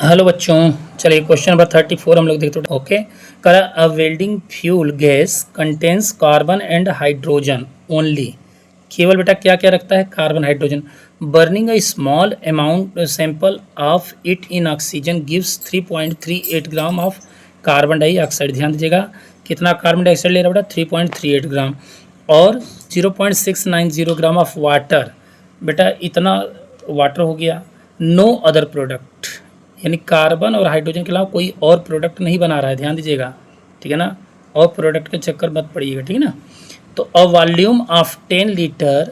Hello बच्चों, चलिए question number 34 हम लोग देखते हैं। ओके, करा a welding fuel gas contains carbon and hydrogen only. केवल बेटा क्या क्या रखता है? Carbon hydrogen. Burning a small amount sample of it in oxygen gives 3.38 gram of carbon dioxide. ध्यान दीजिएगा, कितना कार्बन डाइऑक्साइड ले रहा है बेटा? 3.38 ग्राम। और 0.690 ग्राम ऑफ वाटर। बेटा इतना वाटर हो गया। नो अदर प्रोडक्ट, यानी कार्बन और हाइड्रोजन के अलावा कोई और प्रोडक्ट नहीं बना रहा है। ध्यान दीजिएगा, ठीक है ना। और प्रोडक्ट के चक्कर मत पड़िएगा, ठीक है ना। तो a volume of 10 litre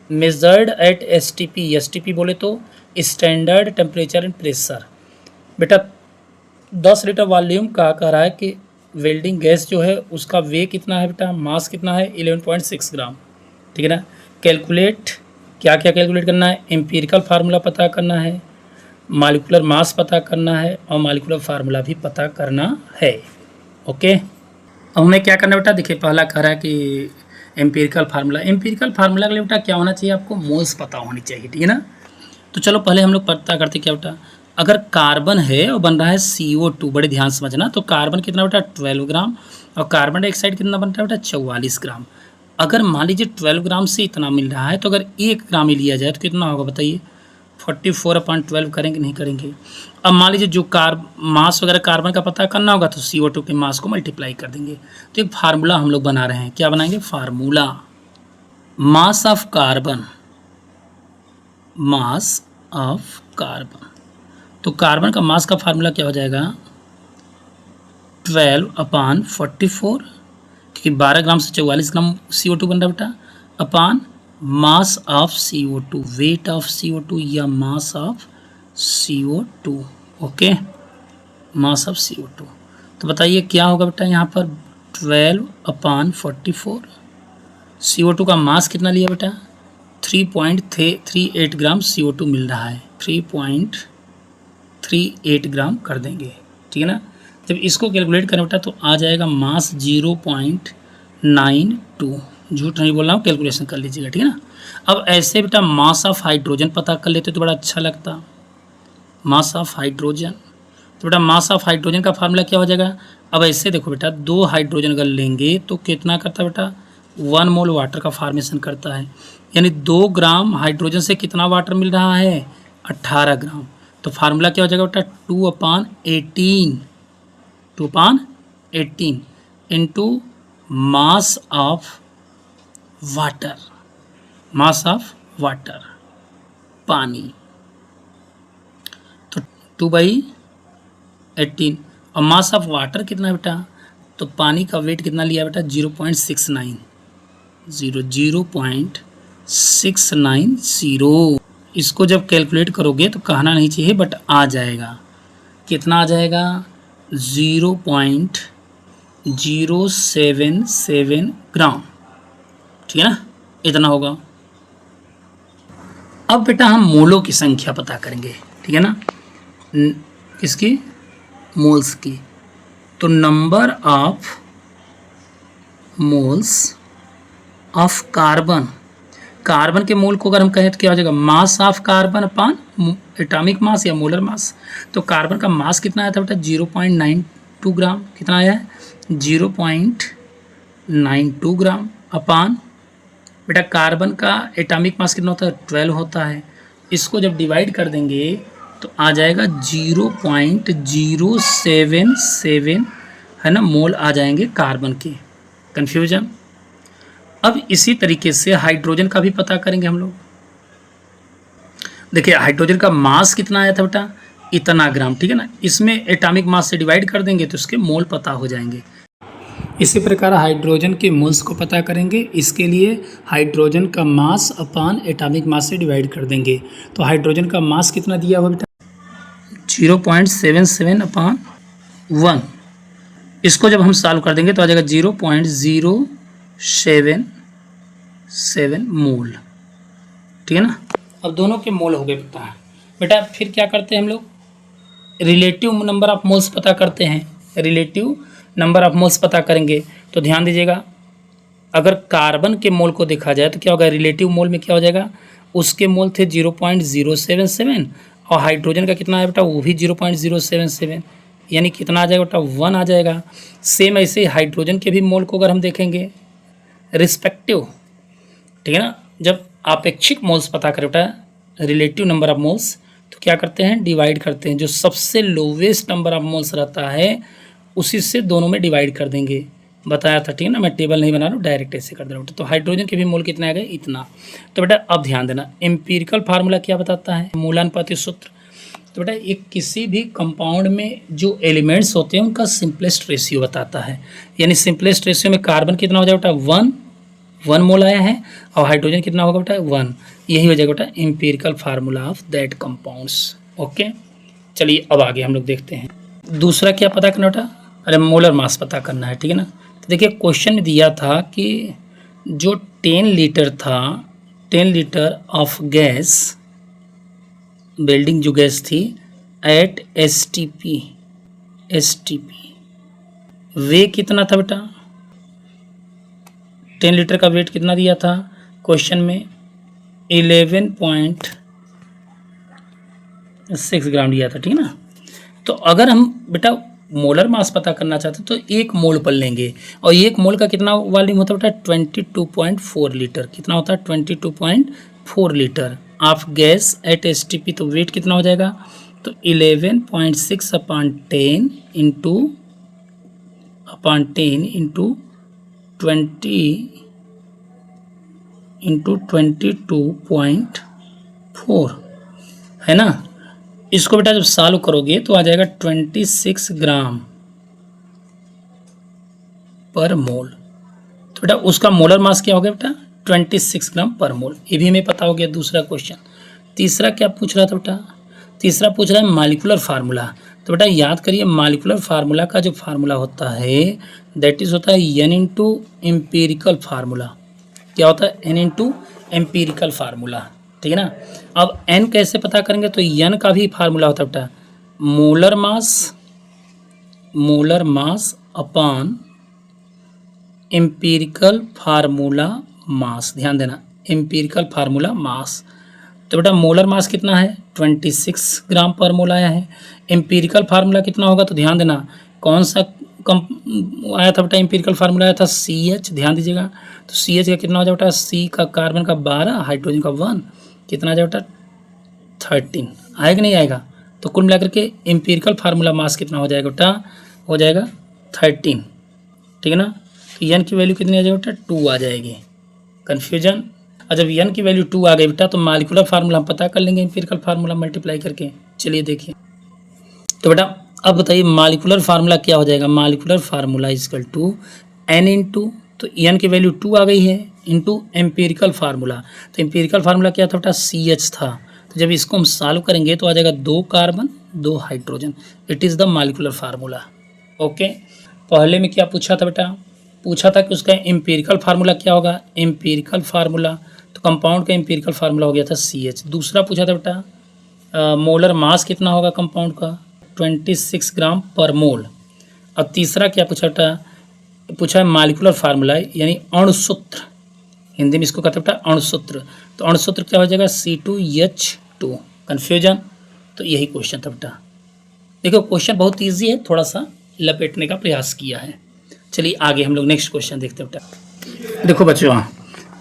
measured eight STP, STP बोले तो स्टैंडर्ड टेम्परेचर एंड प्रेशर। बेटा 10 लीटर वॉल्यूम का कह रहा है कि वेल्डिंग गैस जो है उसका वे कितना है बेटा? मास कितना है? 11.6 ग्राम, ठीक है ना। कैलकुलेट, क्या क्या कैलकुलेट करना है? एम्पिरिकल फार्मूला पता करना है, मॉलिक्यूलर मास पता करना है और मॉलिक्यूलर फार्मूला भी पता करना है। ओके, अब हमें क्या करना है बेटा? देखिए, पहला कह रहा है कि एम्पिरिकल फार्मूला। एम्पिरिकल फार्मूला के लिए बेटा क्या होना चाहिए? आपको मोल्स पता होनी चाहिए, ठीक है ना। तो चलो पहले हम लोग पता करते क्या बेटा। अगर कार्बन है और बन रहा है CO2, बड़े ध्यान से समझना। तो कार्बन कितना बेटा? 12 ग्राम। और कार्बन डाइऑक्साइड कितना बन रहा है बेटा? 44 ग्राम। अगर मान लीजिए 12 ग्राम से इतना मिल रहा है, तो अगर 1 ग्राम ही लिया जाए तो कितना होगा बताइए? 44/12 करेंगे, नहीं करेंगे? अब मान लीजिए जो मास वगैरह कार्बन का पता करना होगा तो CO2 के मास को मल्टीप्लाई कर देंगे। तो एक फार्मूला हम लोग बना रहे हैं। क्या बनाएंगे? Formula mass of carbon, mass of carbon. तो कार्बन का मास का फार्मूला क्या हो जाएगा? 12/44, क्योंकि 12 ग्राम से 44 ग्राम CO2 बन रहा बेटा, अपान mass of CO2, weight of CO2 या mass of CO2। Okay, mass of CO2। तो बताइए क्या होगा बेटा यहाँ पर? 12/44। CO2 का मास कितना लिया बेटा? 3.38 ग्राम CO2 मिल रहा है। 3.38 ग्राम कर देंगे, ठीक है ना। जब इसको कैलकुलेट करें बेटा तो आ जाएगा मास 0.92। झूठ नहीं बोल रहा हूँ, कैलकुलेशन कर लीजिएगा, ठीक है ना। अब ऐसे बेटा मास ऑफ हाइड्रोजन पता कर लेते तो बड़ा अच्छा लगता। मास ऑफ हाइड्रोजन, तो बेटा मास ऑफ हाइड्रोजन का फार्मूला क्या हो जाएगा? अब ऐसे देखो बेटा, 2 हाइड्रोजन अगर लेंगे तो कितना करता है बेटा? 1 मोल वाटर का फॉर्मेशन करता है। यानी 2 ग्राम हाइड्रोजन से कितना वाटर मिल रहा है? 18 ग्राम। तो फार्मूला क्या हो जाएगा बेटा? 2/18, 2/18 into mass of water, mass of water पानी। तो 2/18 और मास ऑफ वाटर कितना है बेटा? तो पानी का वेट कितना लिया बेटा? 0.690, 0.690। इसको जब कैलकुलेट करोगे तो कहना नहीं चाहिए बट आ जाएगा। कितना आ जाएगा? 0.077 ग्राम, ठीक है ना। इतना होगा। अब बेटा हम मोलों की संख्या पता करेंगे, ठीक है ना। किसकी? मोल्स की। तो number of moles of carbon, carbon के मोल को अगर हम कहें तो क्या हो जाएगा? Mass of carbon upon atomic mass या मोलर मास। तो कार्बन का मास कितना आया था बेटा? 0.92 ग्राम। कितना आया है? 0.92 ग्राम अपान बेटा कार्बन का एटॉमिक मास कितना होता है? 12 होता है। इसको जब डिवाइड कर देंगे तो आ जाएगा 0.077, है ना, मोल आ जाएंगे कार्बन के। कन्फ्यूजन? अब इसी तरीके से हाइड्रोजन का भी पता करेंगे हम लोग। देखिए हाइड्रोजन का मास कितना आया था बेटा? इतना ग्राम, ठीक है ना। इसमें एटॉमिक मास से डिवाइड कर देंगे तो इसके मोल पता हो जाएंगे। इसी प्रकार हाइड्रोजन के मोल्स को पता करेंगे। इसके लिए हाइड्रोजन का मास अपान एटॉमिक मास से डिवाइड कर देंगे। तो हाइड्रोजन का मास कितना दिया हुआ बेटा? 0.77/1। इसको जब हम सॉल्व कर देंगे तो आ जाएगा 0.077 मोल, ठीक है ना। अब दोनों के मोल हो गए बेटा। बेटा फिर क्या करते हैं हम लोग? रिलेटिव नंबर ऑफ मोल्स पता करते हैं। रिलेटिव नंबर ऑफ मोल्स पता करेंगे तो ध्यान दीजिएगा, अगर कार्बन के मोल को देखा जाए तो क्या होगा? रिलेटिव मोल में क्या हो जाएगा? उसके मोल थे 0.077 और हाइड्रोजन का कितना है बेटा, वो भी 0.077, यानी कितना आ जाएगा बेटा, 1 आ जाएगा। सेम ऐसे हाइड्रोजन के भी मोल को अगर हम देखेंगे रिस्पेक्टिव, ठीक है ना, जब आपेक्षिक मोल्स पता करें बेटा, रिलेटिव नंबर ऑफ मोल्स, तो क्या करते हैं, डिवाइड करते हैं। जो सबसे लोवेस्ट नंबर ऑफ मोल्स रहता है उसी से दोनों में डिवाइड कर देंगे, बताया था, ठीक है ना, मैं टेबल नहीं बना रहा हूँ, डायरेक्ट ऐसे कर दे रहा हूँ। तो हाइड्रोजन के भी मोल कितने आ गए, इतना। तो बेटा अब ध्यान देना, एम्पिरिकल फार्मूला क्या बताता है, मूलानुपाती सूत्र। तो बेटा एक किसी भी कंपाउंड में जो एलिमेंट्स होते हैं उनका सिंपलेस्ट रेशियो बताता है, यानी सिंपलेस्ट रेशियो में कार्बन कितना हो जाएगा बेटा, 1 मोल आया है, और हाइड्रोजन कितना होगा बेटा, 1। यही हो जाएगा बेटा empirical formula of that compounds. Okay, चलिए अब आगे हम लोग देखते हैं। दूसरा क्या पता करना बेटा, अरे मोलर मास पता करना है, ठीक है ना। तो देखिए क्वेश्चन में दिया था कि जो 10 लीटर था, 10 लीटर ऑफ गैस, बिल्डिंग जो गैस थी एट एसटीपी, वे कितना था बेटा, 10 लीटर का वेट कितना दिया था क्वेश्चन में, 11.6 ग्राम दिया था, ठीक है ना। तो अगर हम बेटा मोलर मास पता करना चाहते तो 1 मोल पर लेंगे, और 1 मोल का कितना वॉल्यूम होता है बेटा, 22.4 लीटर। कितना होता है, 22.4 litre of gas at STP. तो वेट कितना हो जाएगा, तो 11.6 अपॉन 10 इंटू 20 इंटू 22.4, है ना। इसको बेटा जब सॉल्व करोगे तो आ जाएगा 26 ग्राम पर मोल। तो बेटा उसका मोलर मास क्या हो गया बेटा, 26 ग्राम पर मोल। ये भी हमें पता हो गया दूसरा क्वेश्चन। तीसरा क्या पूछ रहा था बेटा, तीसरा पूछ रहा है मालिकुलर फार्मूला। तो बेटा याद करिए, मालिकुलर फार्मूला का जो फार्मूला होता है दैट इज होता है n इंटू एम्पेरिकल फार्मूला। क्या होता है, n इंटू एम्पेरिकल फार्मूला, ठीक है ना। अब n कैसे पता करेंगे, तो n का भी फार्मूला होता है बेटा molar mass upon empirical formula mass. ध्यान देना, एम्पिरिकल फार्मूला मास। तो बेटा मोलर मास कितना है, 26 ग्राम पर मोल आया है। एम्पिरिकल फार्मूला कितना होगा, तो ध्यान देना कौन सा कम आया था बेटा, एम्पिरिकल फार्मूला आया था CH। ध्यान दीजिएगा, तो CH का कितना हो जाए बेटा, C का कार्बन का 12, हाइड्रोजन का 1, कितना आ जाए बेटा 13। आएगा नहीं आएगा, तो कुल मिलाकर के एम्पिरिकल फार्मूला मास कितना हो जाएगा बेटा, हो जाएगा 13, ठीक है ना। n की वैल्यू कितनी आ जाएगी बेटा, 2 आ जाएगी। कन्फ्यूजन, और जब n की वैल्यू 2 आ गई बेटा तो मालिकुलर फार्मूला हम पता कर लेंगे एम्पिरिकल फार्मूला मल्टीप्लाई करके। चलिए देखिए, तो बेटा अब बताइए मालिकुलर फार्मूला क्या हो जाएगा, molecular formula is equal to n into, तो n की वैल्यू 2 आ गई है, इंटू एम्पिरिकल फार्मूला। तो एम्पिरिकल फार्मूला क्या था बेटा, CH था। तो जब इसको हम सॉल्व करेंगे तो आ जाएगा 2 carbon 2 hydrogen. It is the molecular formula. Okay, पहले में क्या पूछा था बेटा, पूछा था कि उसका एम्पिरिकल फार्मूला क्या होगा, एम्पिरिकल फार्मूला, तो कंपाउंड का एम्पिरिकल फार्मूला हो गया था CH। दूसरा पूछा था बेटा मोलर मास कितना होगा कंपाउंड का, 26 ग्राम पर मोल। अब तीसरा क्या पूछा बेटा, पूछा है मालिकुलर फार्मूला यानी अणुसूत्र, हिंदी में इसको कहते हैं बेटा अणुसूत्र। तो अणुसूत्र क्या हो जाएगा, C2H2। कन्फ्यूजन, तो यही क्वेश्चन था बेटा। देखो क्वेश्चन बहुत ईजी है, थोड़ा सा लपेटने का प्रयास किया है। चलिए आगे हम लोग नेक्स्ट क्वेश्चन देखते हैं बेटा। देखो बच्चों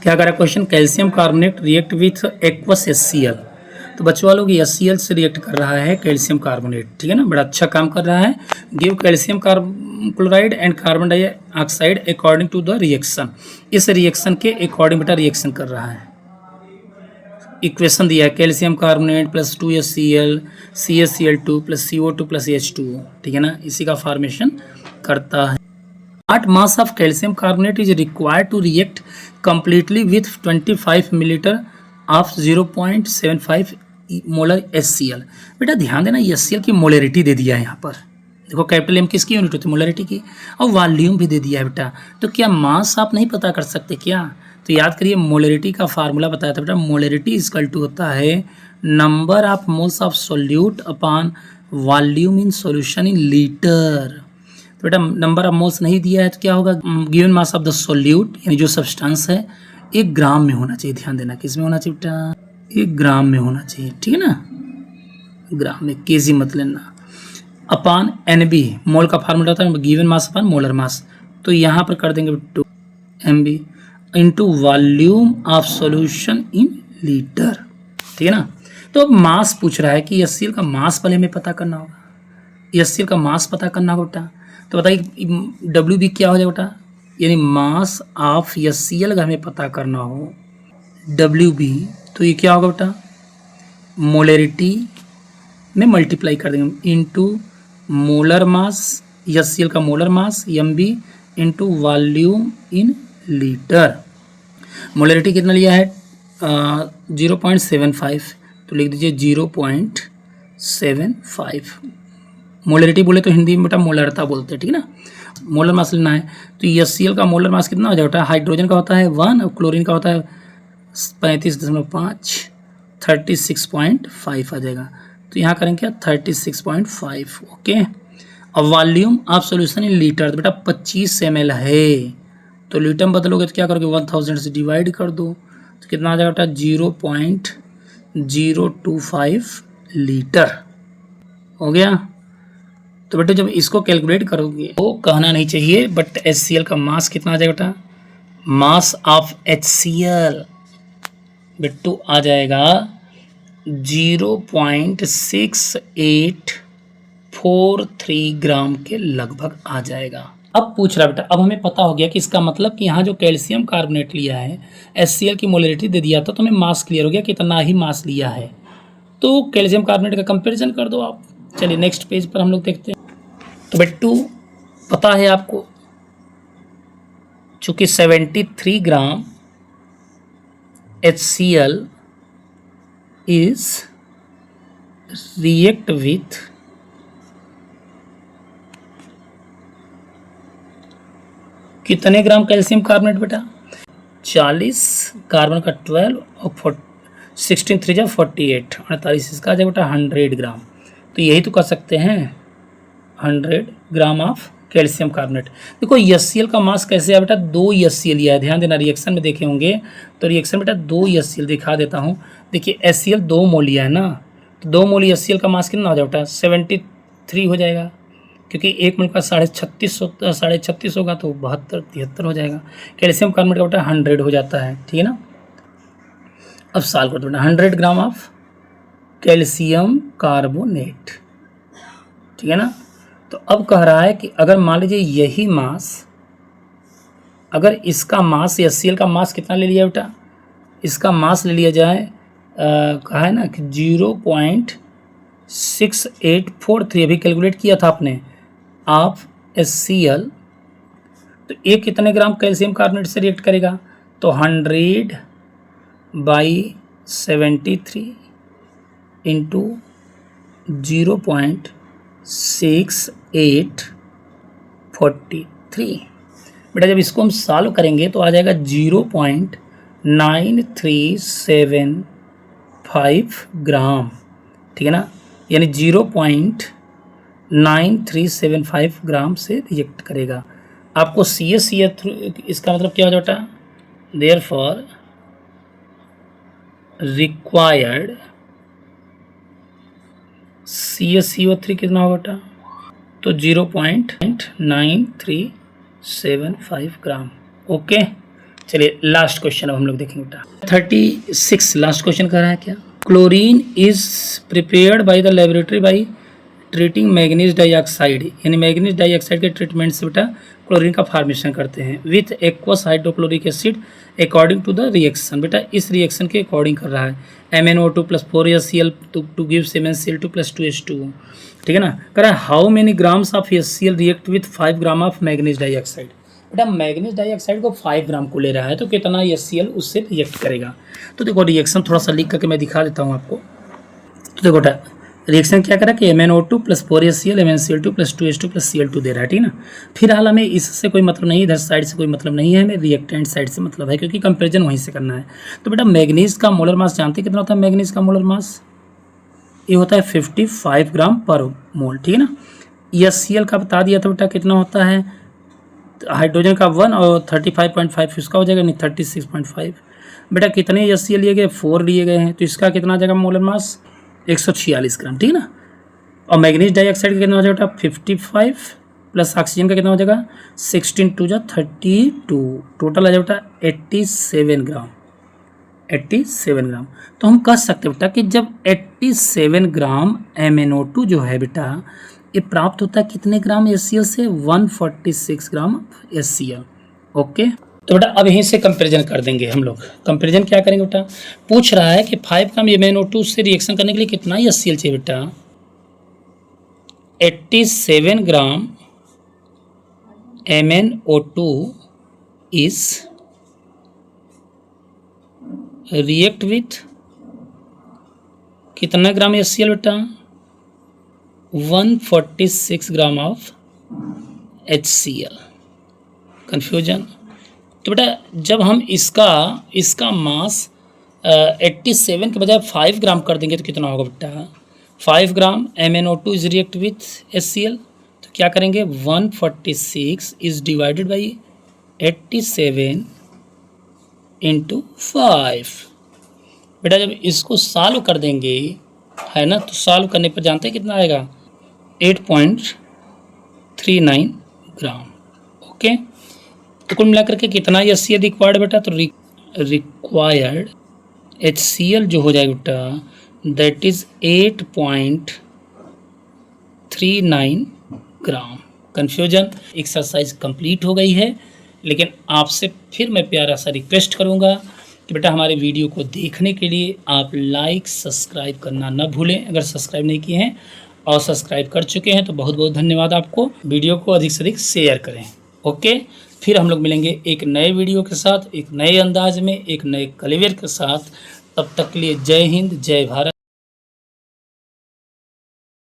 क्या करा question, calcium carbonate react with aqueous HCl। तो बच्चों लोग ये HCl से रिएक्ट कर रहा है कैल्शियम कार्बोनेट, ठीक है ना, बड़ा अच्छा काम कर रहा है। Give calcium chloride and carbon dioxide according to the reaction. इस रिएक्शन के अकॉर्डिंग बेटा रिएक्शन कर रहा है। इक्वेशन दिया है calcium carbonate plus 2HCl CaCl2 plus CO2 plus H2O, ठीक है ना, इसी का फॉर्मेशन करता है। What mass of calcium carbonate is required to react completely with 25 milliliter of 0.75 molar HCl। बेटा ध्यान देना HCl की मोलरिटी दे दिया है यहाँ पर। देखो कैपिटल M किसकी यूनिट होती है, मोलरिटी की, और वॉल्यूम भी दे दिया है बेटा। तो क्या मास आप नहीं पता कर सकते क्या, तो याद करिए मोलरिटी का फार्मूला बताया था बेटा, मोलरिटी इक्वल टू होता है number of moles of solute upon volume in solution in litre. तो बेटा नंबर ऑफ मोल्स नहीं दिया है तो क्या होगा, given mass of the solute यानी जो सब्सटेंस है 1 ग्राम में होना चाहिए। ध्यान देना किस में होना चाहिए बेटा, 1 ग्राम में होना चाहिए, ठीक है ना। ग्राम में, केजी मत लेना। अपान एनबी, मोल का फार्मूला होता है गिवन मास अपान मोलर मास, तो यहाँ पर कर देंगे 2 MB into volume of solution in litre, ठीक है ना। तो अब मास पूछ रहा है कि HCl का मास पहले हमें पता करना होगा, HCl का मास पता करना होगा बेटा। तो बताइए WB क्या हो जाएगा बेटा, यानी मास ऑफ HCl अगर हमें पता करना हो WB, तो ये क्या होगा बेटा, मोलरिटी में मल्टीप्लाई कर देंगे इंटू मोलर मास, HCl का molar mass MB into volume in litre. Molarity कितना लिया है 0.75, तो लिख दीजिए 0.75। मोलरिटी बोले तो हिंदी में बेटा मोलरता बोलते हैं, ठीक है ना। मोलर मास लेना है तो HCl का मोलर मास कितना हो जाएगा बेटा, हाइड्रोजन का होता है 1 और क्लोरीन का होता है 35.5, 36.5 आ जाएगा। तो यहाँ करेंगे क्या 36.5, ओके। अब volume of solution in litre, तो बेटा 25 ml है, तो लीटर में बदलोगे तो क्या करोगे 1000 से डिवाइड कर दो, तो कितना आ जाएगा बेटा 0.025 लीटर हो गया। तो बेटा जब इसको कैलकुलेट करोगे तो कहना नहीं चाहिए, बट HCl का मास कितना आ जाएगा बेटा, मास ऑफ HCl बिट्टू आ जाएगा 0.6843 ग्राम के लगभग आ जाएगा। अब पूछ रहा बेटा, अब हमें पता हो गया कि इसका मतलब कि यहाँ जो कैल्शियम कार्बोनेट लिया है HCl की मोलरिटी दे दिया था, तो हमें मास क्लियर हो गया कितना ही मास लिया है। तो कैल्शियम कार्बोनेट का कंपैरिजन कर दो आप। चलिए नेक्स्ट पेज पर हम लोग देखते हैं। तो बेटू पता है आपको, चूंकि 73 ग्राम HCl is react with कितने ग्राम कैल्शियम कार्बोनेट बेटा, 40, कार्बन का 12 और 16 3 जा 48, 48 इसका आ जाए बेटा 100 ग्राम। तो यही तो कर सकते हैं 100 ग्राम ऑफ कैल्शियम कार्बोनेट। देखो HCl का मास कैसे है बेटा, 2 HCl लिया है, ध्यान देना रिएक्शन में देखे होंगे तो रिएक्शन बेटा 2 HCl दिखा देता हूँ। देखिए HCl 2 मोल लिया है ना, तो 2 मोल HCl का मास कितना हो जाए बेटा 73 हो जाएगा, क्योंकि 1 मोल का 36.5 होगा तो 72 73 हो जाएगा। कैल्शियम कार्बोनेट का बेटा 100 हो जाता है, ठीक है ना। अब सॉल्व कर दो बेटा, 100 ग्राम ऑफ कैल्शियम कार्बोनेट, ठीक है ना। तो अब कह रहा है कि अगर मान लीजिए यही मास, अगर इसका मास HCl का मास कितना ले लिया बेटा, इसका मास ले लिया जाए कहा है ना कि 0.6843 अभी कैलकुलेट किया था आपने ऑफ HCl, तो ये कितने ग्राम कैल्शियम कार्बोनेट से रिएक्ट करेगा, तो 100/73 इंटू 0.6843। बेटा जब इसको हम सॉल्व करेंगे तो आ जाएगा 0.9375 ग्राम, ठीक है ना, यानी 0.9375 ग्राम से रिजेक्ट करेगा। आपको CaCl थ्रू, इसका मतलब क्या हो जाता है, देयरफॉर रिक्वायर्ड CaCO3 कितना होगा बेटा, तो 0.9375 ग्राम, ओके। चलिए लास्ट क्वेश्चन अब हम लोग देखेंगे बेटा। 36 लास्ट क्वेश्चन कर रहा है क्या, chlorine is prepared by the laboratory by treating manganese dioxide, यानी मैग्नीज डाइऑक्साइड के ट्रीटमेंट से बेटा क्लोरीन का फॉर्मेशन करते हैं with aqueous hydrochloric acid according to the reaction. बेटा इस रिएक्शन के अकॉर्डिंग कर रहा है, MnO2 + 4HCl to give MnCl2 + 2H2O, ठीक है ना। कह रहा है how many grams of HCl react with 5 gram of manganese dioxide. बेटा मैग्नीज डाइऑक्साइड को 5 ग्राम को ले रहा है, तो कितना HCl उससे रिएक्ट करेगा। तो देखो रिएक्शन थोड़ा सा लिख करके मैं दिखा देता हूँ आपको। तो देखो बेटा रिएक्शन क्या करा कि MnO2 + 4HCl MnCl2 + 2H2 + Cl2 दे रहा है, ठीक है ना। फिलहाल हमें इससे कोई मतलब नहीं, इधर साइड से कोई मतलब नहीं है, हमें रिएक्टेंट साइड से मतलब है, क्योंकि कंपेरिजन वहीं से करना है। तो बेटा मैग्नीज का मोलर मास जानते हैं कितना होता है, मैग्नीज का मोलर मास ये होता है 55 ग्राम पर मोल, ठीक है ना। HCl का बता दिया था बेटा कितना होता है, हाइड्रोजन का 1 और 35.5 इसका हो जाएगा, नहीं 36.5। बेटा कितने HCl लिए गए, 4 लिए गए हैं, तो इसका कितना आ जाएगा मोलर मास 146 ग्राम, ठीक है ना। और मैग्नीज डाइऑक्साइड का कितना हो जाएगा 55 प्लस ऑक्सीजन का कितना हो जाएगा 16 2 जा 32, टोटल आ जाएगा 87 ग्राम। 87 ग्राम। तो हम कह सकते बेटा कि जब 87 ग्राम MnO2 जो है बेटा ये प्राप्त होता है कितने ग्राम HCl से 146 ग्राम HCl। ओके, तो बेटा अब यहीं से कंपैरिजन कर देंगे हम लोग। कंपैरिजन क्या करेंगे बेटा, पूछ रहा है कि 5 ग्राम MnO2 से रिएक्शन करने के लिए कितना HCl चाहिए बेटा। 87 ग्राम MnO2 is react with कितना ग्राम HCl बेटा 146 ग्राम ऑफ HCl। कन्फ्यूजन। तो बेटा जब हम इसका मास 87 के बजाय 5 ग्राम कर देंगे तो कितना होगा बेटा 5 ग्राम MnO2 is react with HCl। तो क्या करेंगे 146 इज डिवाइडेड बाई 87 इंटू 5। बेटा जब इसको सॉल्व कर देंगे है ना, तो सॉल्व करने पर जानते हैं कितना आएगा 8.39 ग्राम। ओके, तो कुल मिलाकर के कितना HCl रिक्वायर्ड बेटा, तो रिक्वायर्ड HCl जो हो जाएगा बेटा that is 8.39 gram. Confusion. Exercise complete हो गई है, लेकिन आपसे फिर मैं प्यारा सा रिक्वेस्ट करूंगा कि बेटा हमारे वीडियो को देखने के लिए आप लाइक सब्सक्राइब करना ना भूलें, अगर सब्सक्राइब नहीं किए हैं, और सब्सक्राइब कर चुके हैं तो बहुत बहुत धन्यवाद आपको। वीडियो को अधिक से अधिक शेयर करें। ओके, फिर हम लोग मिलेंगे एक नए वीडियो के साथ, एक नए अंदाज में, एक नए कलेवर के साथ। तब तक के लिए जय हिंद, जय भारत।